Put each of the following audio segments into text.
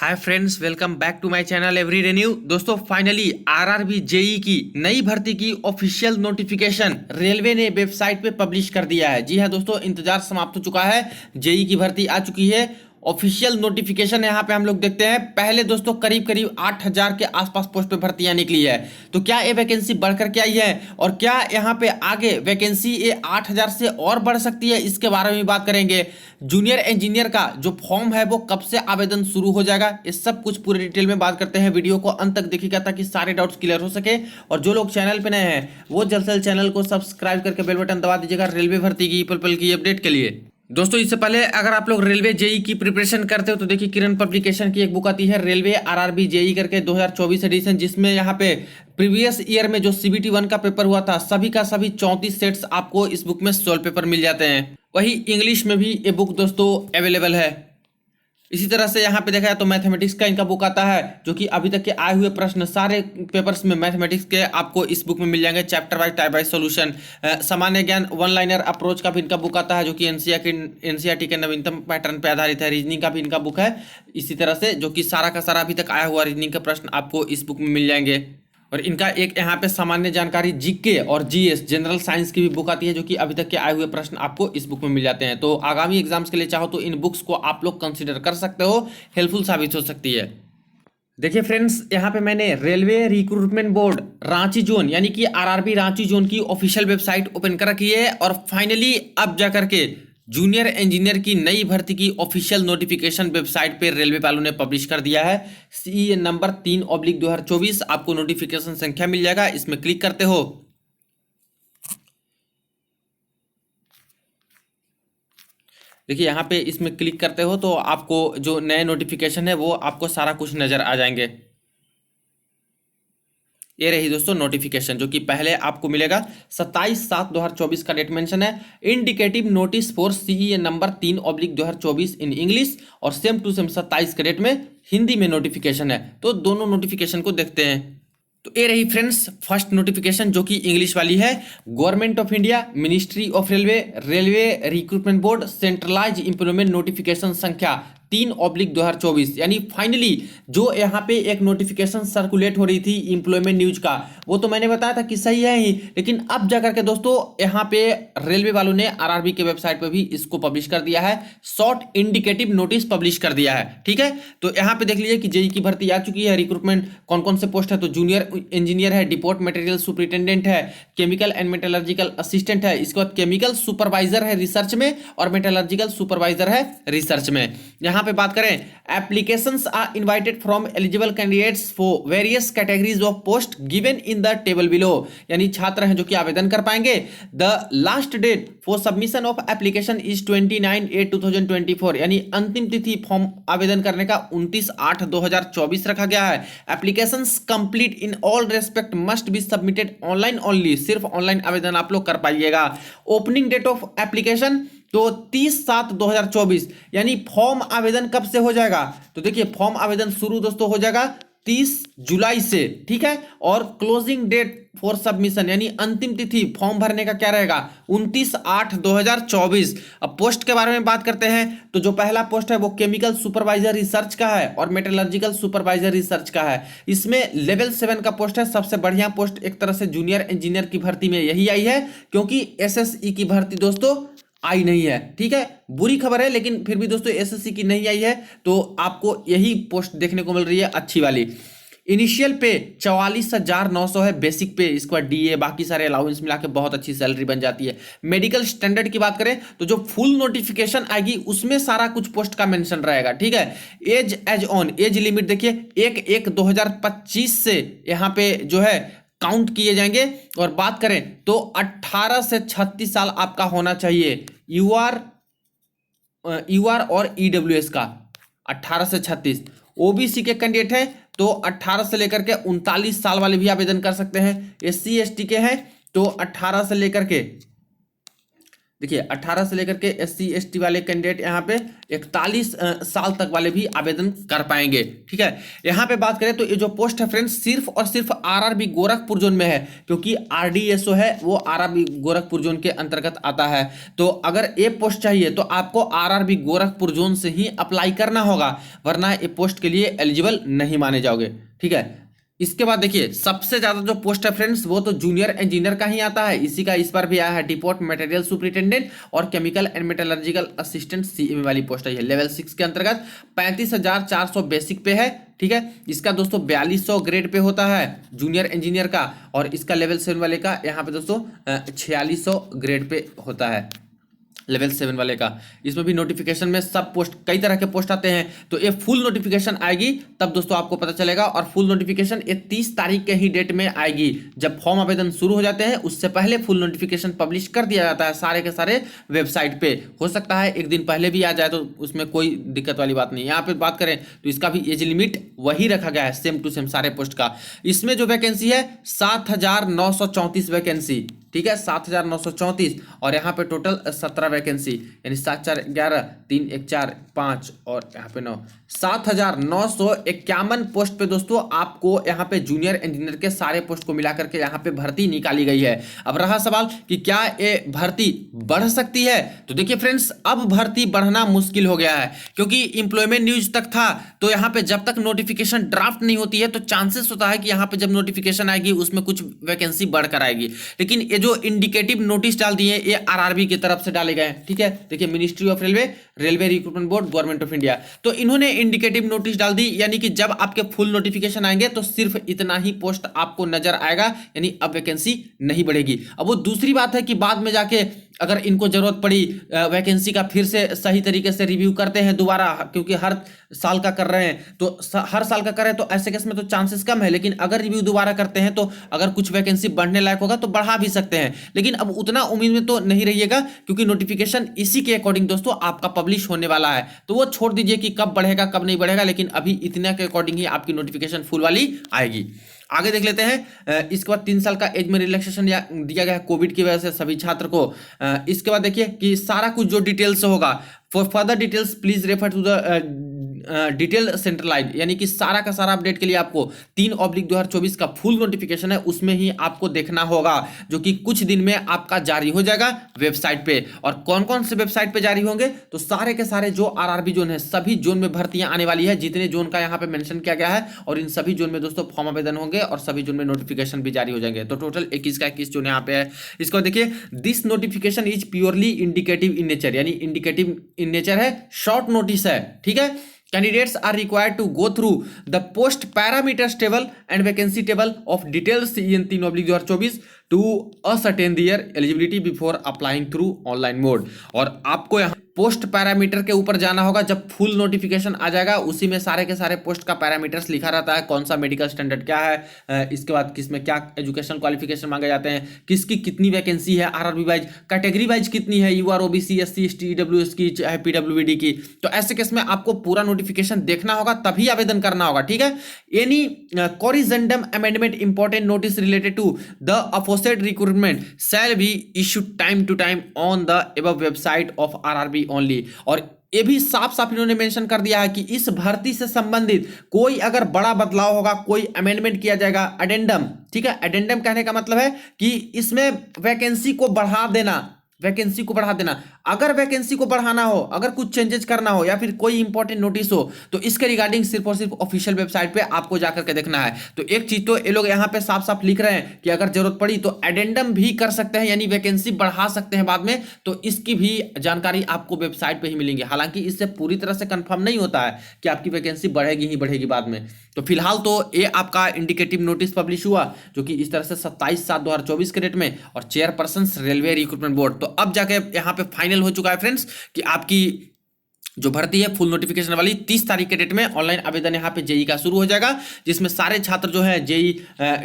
Hi friends, welcome back to my channel everyday new. दोस्तों, finally RRB JE की नई भर्ती की ऑफिशियल नोटिफिकेशन रेलवे ने वेबसाइट पे पब्लिश कर दिया है। जी हां दोस्तों, इंतजार समाप्त हो चुका है। जेई की भर्ती आ चुकी है। ऑफिशियल नोटिफिकेशन यहाँ पे हम लोग देखते हैं। पहले दोस्तों करीब करीब 8,000 के आसपास पोस्ट पे भर्तियां निकली है। तो क्या ये वैकेंसी बढ़कर के आई है और क्या यहाँ पे आगे वैकेंसी ये 8,000 से और बढ़ सकती है, इसके बारे में बात करेंगे। जूनियर इंजीनियर का जो फॉर्म है वो कब से आवेदन शुरू हो जाएगा, इस सब कुछ पूरे डिटेल में बात करते हैं। वीडियो को अंत तक देखिएगा ताकि सारे डाउट्स क्लियर हो सके। और जो लोग चैनल पे नए हैं वो जल्द से जल्द चैनल को सब्सक्राइब करके बेल बटन दबा दीजिएगा रेलवे भर्ती की पल पल की अपडेट के लिए। दोस्तों, इससे पहले अगर आप लोग रेलवे जेई की प्रिपरेशन करते हो तो देखिए, किरण पब्लिकेशन की एक बुक आती है रेलवे आरआरबी जेई करके 2024 एडिशन, जिसमें यहाँ पे प्रीवियस ईयर में जो सीबीटी 1 का पेपर हुआ था सभी का सभी 34 सेट्स आपको इस बुक में सोल्व पेपर मिल जाते हैं। वही इंग्लिश में भी ये बुक दोस्तों अवेलेबल है। इसी तरह से यहाँ पे देखा जाए तो मैथमेटिक्स का इनका बुक आता है, जो कि अभी तक के आए हुए प्रश्न सारे पेपर्स में मैथमेटिक्स के आपको इस बुक में मिल जाएंगे, chapter wise type wise solution. सामान्य ज्ञान वन लाइनर अप्रोच का भी इनका बुक आता है, जो कि एनसीईआरटी के नवीनतम पैटर्न पे आधारित है। रीजनिंग का भी इनका बुक है इसी तरह से, जो कि सारा का सारा अभी तक आया हुआ रीजनिंग का प्रश्न आपको इस बुक में मिल जाएंगे। और इनका एक यहाँ पे सामान्य जानकारी जीके और जीएस जनरल साइंस की भी बुक आती है, जो कि अभी तक के आए हुए प्रश्न आपको इस बुक में मिल जाते हैं। तो आगामी एग्जाम्स के लिए चाहो तो इन बुक्स को आप लोग कंसीडर कर सकते हो, हेल्पफुल साबित हो सकती है। देखिए फ्रेंड्स, यहाँ पे मैंने railway recruitment board Ranchi zone यानी कि आरआरबी रांची जोन की ऑफिशियल वेबसाइट ओपन कर रखी है। और फाइनली अब जाकर के जूनियर इंजीनियर की नई भर्ती की ऑफिशियल नोटिफिकेशन वेबसाइट पे रेलवे वालों ने पब्लिश कर दिया है। सीई नंबर 3/2024 आपको नोटिफिकेशन संख्या मिल जाएगा, इसमें क्लिक करते हो। देखिए यहाँ पे इसमें क्लिक करते हो तो आपको जो नए नोटिफिकेशन है वो आपको सारा कुछ नजर आ जाएंगे। ये रही दोस्तों नोटिफिकेशन, जो कि पहले आपको मिलेगा 27/7/2024 का डेट मेंशन है। Indicative notice for CE number 3/2024 in English, और सेम टू सेम 27 के डेट में हिंदी में नोटिफिकेशन है। तो दोनों नोटिफिकेशन को देखते हैं। तो ये रही फ्रेंड्स फर्स्ट नोटिफिकेशन, जो कि इंग्लिश वाली है। Government of India, ministry of railway, railway recruitment board, centralize employment notification संख्या 3/2024। यानी फाइनली जो यहाँ पे एक नोटिफिकेशन सर्कुलेट हो रही थी इंप्लॉयमेंट न्यूज का, वो तो मैंने बताया था कि सही है ही, लेकिन अब जाकर के दोस्तों यहाँ पे रेलवे वालों ने आरआरबी के वेबसाइट पे भी इसको पब्लिश कर दिया है। शॉर्ट इंडिकेटिव नोटिस पब्लिश कर दिया है। ठीक है, तो यहाँ पे देख लीजिए कि जेई की भर्ती आ चुकी है। रिक्रूटमेंट कौन कौन से पोस्ट है, तो जूनियर इंजीनियर है, डिपोट मटेरियल सुपरिटेंडेंट है, केमिकल एंड मेटलर्जिकल असिस्टेंट है, इसके बाद केमिकल सुपरवाइजर है रिसर्च में, और मेटलर्जिकल सुपरवाइजर है रिसर्च में। यहाँ पे बात करें, applications are invited from eligible candidates for various categories of post given in the table below. यानी छात्र हैं जो कि आवेदन कर पाएंगे। The last date for submission of application is 29/8/2024। यानी अंतिम तिथि फॉर्म आवेदन करने का 29/8/2024 रखा गया है। Applications complete in all respect must be submitted online only. सिर्फ ऑनलाइन आवेदन आप लोग कर पाइएगा। ओपनिंग डेट ऑफ एप्लीकेशन तो 30/7/2024। यानी फॉर्म आवेदन कब से हो जाएगा, तो देखिए फॉर्म आवेदन शुरू दोस्तों हो जाएगा 30 जुलाई से। ठीक है, और क्लोजिंग डेट फॉर सबमिशन यानी अंतिम तिथि फॉर्म भरने का क्या रहेगा, 29/8/2024। अब पोस्ट के बारे में बात करते हैं, तो जो पहला पोस्ट है वो केमिकल सुपरवाइजर रिसर्च का है और मेटलर्जिकल सुपरवाइजर रिसर्च का है। इसमें लेवल 7 का पोस्ट है। सबसे बढ़िया पोस्ट एक तरह से जूनियर इंजीनियर की भर्ती में यही आई है, क्योंकि एसएसई की भर्ती दोस्तों आई नहीं है। ठीक है, बुरी खबर है, लेकिन फिर भी दोस्तों एसएससी की नहीं आई है, तो आपको यही पोस्ट देखने को मिल रही है अच्छी वाली। इनिशियल पे 44,900 है बेसिक पे, इसके बाद डीए बाकी सारे अलाउंस मिला के बहुत अच्छी सैलरी बन जाती है। मेडिकल स्टैंडर्ड की बात करें तो जो फुल नोटिफिकेशन आएगी उसमें सारा कुछ पोस्ट का मेंशन रहेगा। ठीक है, age age on age limit देखिए 1/1/2025 से यहाँ पे जो है काउंट किए जाएंगे। और बात करें तो 18 से 36 साल आपका होना चाहिए। यूआर और ईडब्ल्यूएस का 18 से 36। ओबीसी के कैंडिडेट हैं तो 18 से लेकर के 39 साल वाले भी आवेदन कर सकते हैं। एससी एसटी के हैं तो 18 से लेकर के देखिए 18 से लेकर के SC ST वाले कैंडिडेट यहाँ पे 41 साल तक वाले भी आवेदन कर पाएंगे। ठीक है, यहाँ पे बात करें तो ये जो पोस्ट है फ्रेंड्स सिर्फ और सिर्फ RRB गोरखपुर जोन में है, क्योंकि RDSO है वो RRB गोरखपुर जोन के अंतर्गत आता है। तो अगर ये पोस्ट चाहिए तो आपको RRB गोरखपुर जोन से ही अप्लाई करना होगा, वरना ये पोस्ट के लिए एलिजिबल नहीं माने जाओगे। ठीक है, इसके बाद देखिए सबसे ज्यादा जो पोस्ट है फ्रेंड्स वो तो जूनियर इंजीनियर का ही आता है। इसी का इस पर भी आया है डिपोट मटेरियल सुपरिटेंडेंट और chemical and metallurgical assistant CMA वाली पोस्ट है, लेवल 6 के अंतर्गत 35,400 बेसिक पे है। ठीक है, इसका दोस्तों 4200 ग्रेड पे होता है जूनियर इंजीनियर का, और इसका लेवल 7 वाले का यहाँ पे दोस्तों 4600 ग्रेड पे होता है लेवल 7 वाले का। इसमें भी नोटिफिकेशन में सब पोस्ट, कई तरह के पोस्ट आते हैं, तो ये फुल नोटिफिकेशन आएगी तब दोस्तों आपको पता चलेगा। और फुल नोटिफिकेशन ये 30 तारीख के ही डेट में आएगी, जब फॉर्म आवेदन शुरू हो जाते हैं उससे पहले फुल नोटिफिकेशन पब्लिश कर दिया जाता है सारे के सारे वेबसाइट पे। हो सकता है एक दिन पहले भी आ जाए, तो उसमें कोई दिक्कत वाली बात नहीं। यहाँ पे बात करें तो इसका भी एज लिमिट वही रखा गया है, सेम टू सेम सारे पोस्ट का। इसमें जो वैकेंसी है 7,934 वैकेंसी। ठीक है, 7,934, और यहाँ पे टोटल 17 वैकेंसी, यानी 7 4 11 3 1 4 5 और यहाँ पे 9, 7,951 पोस्ट पे दोस्तों आपको यहाँ पे जूनियर इंजीनियर के सारे पोस्ट को मिला करके यहाँ पे भर्ती निकाली गई है। अब रहा सवाल कि क्या ये भर्ती बढ़ सकती है, तो देखिए फ्रेंड्स अब भर्ती बढ़ना मुश्किल हो गया है, क्योंकि एम्प्लॉयमेंट न्यूज तक था तो यहाँ पे जब तक नोटिफिकेशन ड्राफ्ट नहीं होती है तो चांसेस होता है कि यहाँ पे जब नोटिफिकेशन आएगी उसमें कुछ वैकेंसी बढ़कर आएगी। लेकिन ये जो इंडिकेटिव नोटिस डाल दिए ये RRB की तरफ से डाले गए हैं। ठीक है, देखिए ministry of railway recruitment board government of India, तो इन्होंने इंडिकेटिव नोटिस डाल दी, यानी कि जब आपके फुल नोटिफिकेशन आएंगे तो सिर्फ इतना ही पोस्ट आपको नजर आएगा, यानी अब वैकेंसी नहीं बढ़ेगी। अब वो दूसरी बात है कि बाद में जाके अगर इनको जरूरत पड़ी वैकेंसी का फिर से सही तरीके से रिव्यू करते हैं दोबारा, क्योंकि हर साल का कर रहे हैं तो हर साल का करें तो ऐसे केस में तो चांसेस कम है, लेकिन अगर रिव्यू दोबारा करते हैं तो अगर कुछ वैकेंसी बढ़ने लायक होगा तो बढ़ा भी सकते हैं। लेकिन अब उतना उम्मीद में तो नहीं रहिएगा, क्योंकि नोटिफिकेशन इसी के अकॉर्डिंग दोस्तों आपका पब्लिश होने वाला है, तो वो छोड़ दीजिए कि कब बढ़ेगा कब नहीं बढ़ेगा, लेकिन अभी इतना के अकॉर्डिंग ही आपकी नोटिफिकेशन फुल वाली आएगी। आगे देख लेते हैं। इसके बाद 3 साल का एज में रिलैक्सेशन दिया गया है कोविड की वजह से सभी छात्र को। इसके बाद देखिए कि सारा कुछ जो डिटेल्स होगा, for further details please refer to the detail centralize, यानी कि सारा का सारा अपडेट के लिए आपको 3/2024 का फुल नोटिफिकेशन है उसमें ही आपको देखना होगा, जो कि कुछ दिन में आपका जारी हो जाएगा वेबसाइट पे। और कौन कौन से वेबसाइट पे जारी होंगे, तो सारे के सारे जो RRB जोन है सभी जोन में भर्तियां आने वाली है, जितने जोन का यहाँ पे मेंशन किया गया है, और इन सभी जोन में दोस्तों फॉर्म आवेदन होंगे और सभी जोन में नोटिफिकेशन भी जारी हो जाएंगे। तो टोटल 21 का 21 जोन यहाँ पे है। इसको देखिए, this notification is purely indicative in nature, यानी इंडिकेटिव इन नेचर है, शॉर्ट नोटिस है। ठीक है, candidates are required to go through the post parameters table and vacancy table of details in 3/2024 to ascertain their eligibility before applying through online mode। और आपको यहाँ post parameter के ऊपर जाना होगा, जब फुल नोटिफिकेशन आ जाएगा उसी में सारे के सारे पोस्ट का पैरामीटर्स लिखा रहता है, कौन सा मेडिकल स्टैंडर्ड क्या है, इसके बाद किसमें क्या एजुकेशन क्वालिफिकेशन मांगे जाते हैं, किसकी कितनी वैकेंसी है, RRB वाइज कैटेगरी वाइज कितनी है, UR OBC SC ST EWS की चाहे PWD की। तो ऐसे केस में आपको पूरा नोटिफिकेशन देखना होगा तभी आवेदन करना होगा। ठीक है, any corrigendum amendment important notice related to the aforesaid recruitment shall be issued time to time on the above website of RRB only. और ये भी साफ साफ इन्होंने मेंशन कर दिया है कि इस भर्ती से संबंधित कोई अगर बड़ा बदलाव होगा, कोई अमेंडमेंट किया जाएगा, एडेंडम। ठीक है, एडेंडम कहने का मतलब है कि इसमें वैकेंसी को बढ़ा देना, वैकेंसी को बढ़ा देना। अगर वैकेंसी को बढ़ाना हो, अगर कुछ चेंजेस करना हो या फिर कोई इंपॉर्टेंट नोटिस हो, तो इसके रिगार्डिंग सिर्फ और सिर्फ ऑफिशियल वेबसाइट पे आपको जाकर के देखना है। तो एक चीज तो ये लोग यहाँ पे साफ साफ लिख रहे हैं कि अगर जरूरत पड़ी तो एडेंडम भी कर सकते हैं, यानी वैकेंसी बढ़ा सकते हैं बाद में, तो इसकी भी जानकारी आपको वेबसाइट पे ही मिलेंगी। हालांकि इससे पूरी तरह से कंफर्म नहीं होता है कि आपकी वैकेंसी बढ़ेगी ही बढ़ेगी बाद में। तो फिलहाल तो ये आपका इंडिकेटिव नोटिस पब्लिश हुआ, जो कि इस तरह से 27/7/2024 के डेट में, और चेयरपर्सन रेलवे रिक्रूटमेंट बोर्ड। तो अब जाके यहाँ पे फाइनल हो चुका है फ्रेंड्स कि आपकी जो भर्ती है फुल नोटिफिकेशन वाली 30 तारीख के डेट में ऑनलाइन आवेदन यहाँ पे जेई का शुरू हो जाएगा, जिसमें सारे छात्र जो है जेई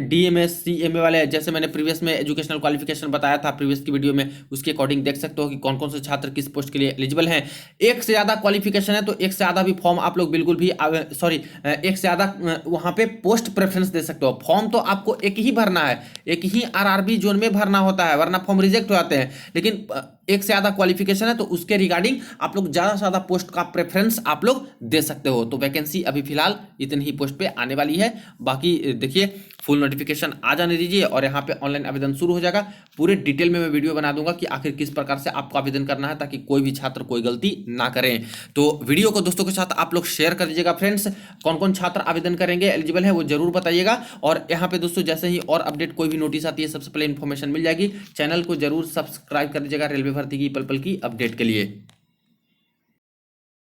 DMS CMA वाले, जैसे मैंने प्रीवियस में एजुकेशनल क्वालिफिकेशन बताया था प्रीवियस की वीडियो में, उसके अकॉर्डिंग देख सकते हो कि कौन कौन से छात्र किस पोस्ट के लिए एलिजिबल हैं। एक से ज़्यादा क्वालिफिकेशन है तो एक से ज़्यादा भी फॉर्म आप लोग बिल्कुल भी एक से ज़्यादा वहाँ पे पोस्ट प्रेफरेंस दे सकते हो। फॉर्म तो आपको एक ही भरना है, एक ही RRB जोन में भरना होता है, वरना फॉर्म रिजेक्ट हो जाते हैं। लेकिन एक से ज्यादा क्वालिफिकेशन है तो उसके रिगार्डिंग आप लोग ज्यादा से ज्यादा पोस्ट का प्रेफरेंस आप लोग दे सकते हो। तो वैकेंसी अभी फिलहाल इतनी ही पोस्ट पे आने वाली है। बाकी देखिए फुल नोटिफिकेशन आ जाने दीजिए और यहाँ पे ऑनलाइन आवेदन शुरू हो जाएगा। पूरे डिटेल में मैं वीडियो बना दूंगा कि आखिर किस प्रकार से आपको आवेदन करना है, ताकि कोई भी छात्र कोई गलती ना करें। तो वीडियो को दोस्तों के साथ आप लोग शेयर कर दीजिएगा फ्रेंड्स। कौन कौन छात्र आवेदन करेंगे, एलिजिबल है, वो जरूर बताइएगा। और यहाँ पे दोस्तों जैसे ही और अपडेट कोई भी नोटिस आती है सबसे पहले इन्फॉर्मेशन मिल जाएगी। चैनल को जरूर सब्सक्राइब कर दीजिएगा रेलवे भर्ती की पल पल की अपडेट के लिए।